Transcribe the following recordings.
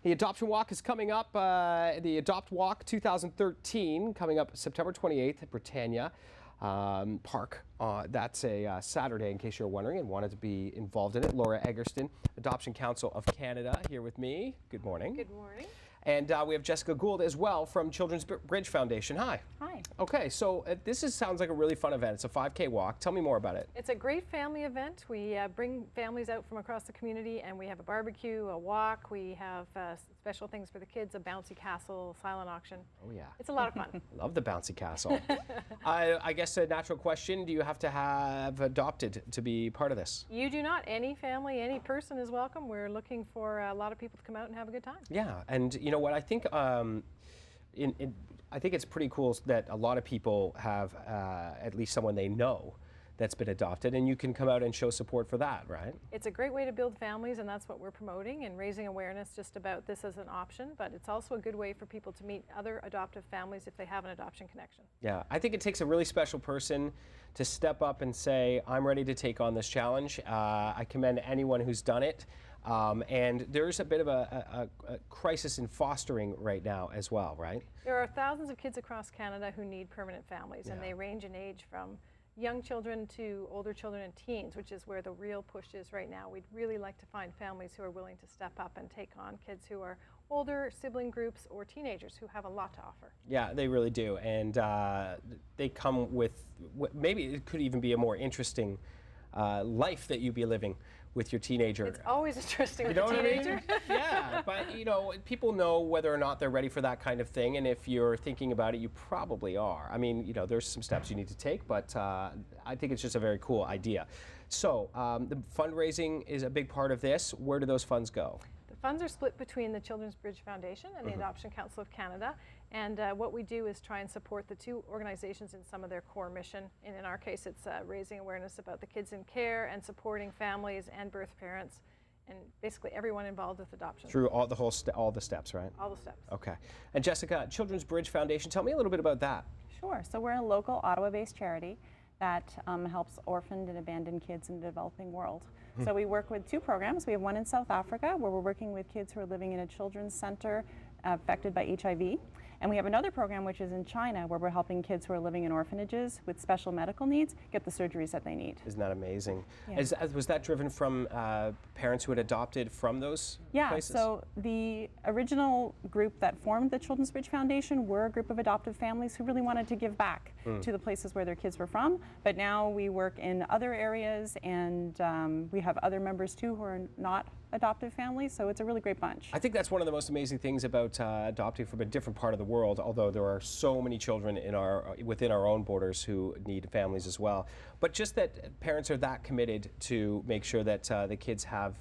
The Adoption Walk is coming up, the AdoptWalk 2013, coming up September 28th at Britannia Park. That's a Saturday, in case you're wondering and wanted to be involved in it. Laura Eggertson, Adoption Council of Canada, here with me. Good morning. Good morning. And we have Jessica Gould as well from Children's Bridge Foundation. Hi. Hi. Okay, so sounds like a really fun event. It's a 5K walk. Tell me more about it. It's a great family event. We bring families out from across the community, and we have a barbecue, a walk. We have special things for the kids, a bouncy castle, silent auction. Oh, yeah. It's a lot of fun. Love the bouncy castle. I guess a natural question, do you have to have adopted to be part of this? You do not. Any family, any person is welcome. We're looking for a lot of people to come out and have a good time. Yeah, and you know what, I think I think it's pretty cool that a lot of people have at least someone they know that's been adopted, and you can come out and show support for that, right? It's a great way to build families, and that's what we're promoting and raising awareness just about this as an option, but it's also a good way for people to meet other adoptive families if they have an adoption connection. Yeah, I think it takes a really special person to step up and say, I'm ready to take on this challenge. I commend anyone who's done it. And there's a bit of a crisis in fostering right now as well, right? There are thousands of kids across Canada who need permanent families, and they range in age from young children to older children and teens, which is where the real push is right now. We'd really like to find families who are willing to step up and take on kids who are older, sibling groups, or teenagers who have a lot to offer. Yeah, they really do, and they come with, maybe it could even be a more interesting life that you'd be living with your teenager. It's always interesting with a teenager. I mean? Yeah, but you know, people know whether or not they're ready for that kind of thing, and if you're thinking about it, you probably are. I mean, you know, there's some steps you need to take, but I think it's just a very cool idea. So the fundraising is a big part of this. Where do those funds go? The funds are split between the Children's Bridge Foundation and the Adoption Council of Canada, and what we do is try and support the two organizations in some of their core mission. And in our case, it's raising awareness about the kids in care and supporting families and birth parents and basically everyone involved with adoption. Through all the steps, right? All the steps. Okay. And Jessica, Children's Bridge Foundation, tell me a little bit about that. Sure. So we're a local Ottawa-based charity that helps orphaned and abandoned kids in the developing world. So we work with two programs. We have one in South Africa where we're working with kids who are living in a children's center affected by HIV. And we have another program which is in China where we're helping kids who are living in orphanages with special medical needs get the surgeries that they need. Isn't that amazing? Yeah. Was that driven from parents who had adopted from those places? Yeah, so the original group that formed the Children's Bridge Foundation were a group of adoptive families who really wanted to give back to the places where their kids were from. But now we work in other areas, and we have other members too who are not adoptive families, so it's a really great bunch. I think that's one of the most amazing things about adopting from a different part of the world, although there are so many children within our own borders who need families as well. But just that parents are that committed to make sure that the kids have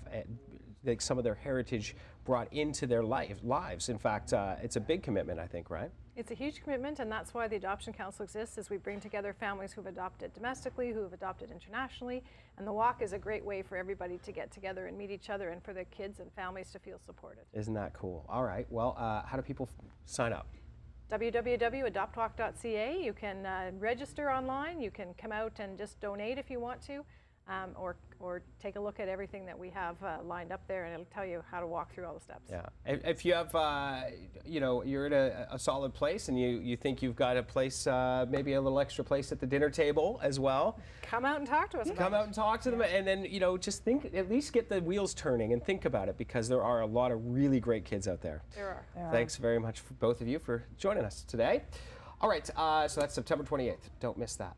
some of their heritage brought into their lives. In fact, it's a big commitment, I think, right? It's a huge commitment, and that's why the Adoption Council exists, is we bring together families who've adopted domestically, who've adopted internationally, and the walk is a great way for everybody to get together and meet each other and for the kids and families to feel supported. Isn't that cool? All right, well, how do people sign up? www.adoptwalk.ca. You can register online, you can come out and just donate if you want to. Or take a look at everything that we have lined up there, and it'll tell you how to walk through all the steps. Yeah, if you have, you know, you're at a solid place and you think you've got a place, maybe a little extra place at the dinner table as well. Come out and talk to us about it. Come out and talk to them, and then, you know, just think, at least get the wheels turning and think about it, because there are a lot of really great kids out there. There are. Thanks very much for both of you for joining us today. All right, so that's September 28th. Don't miss that.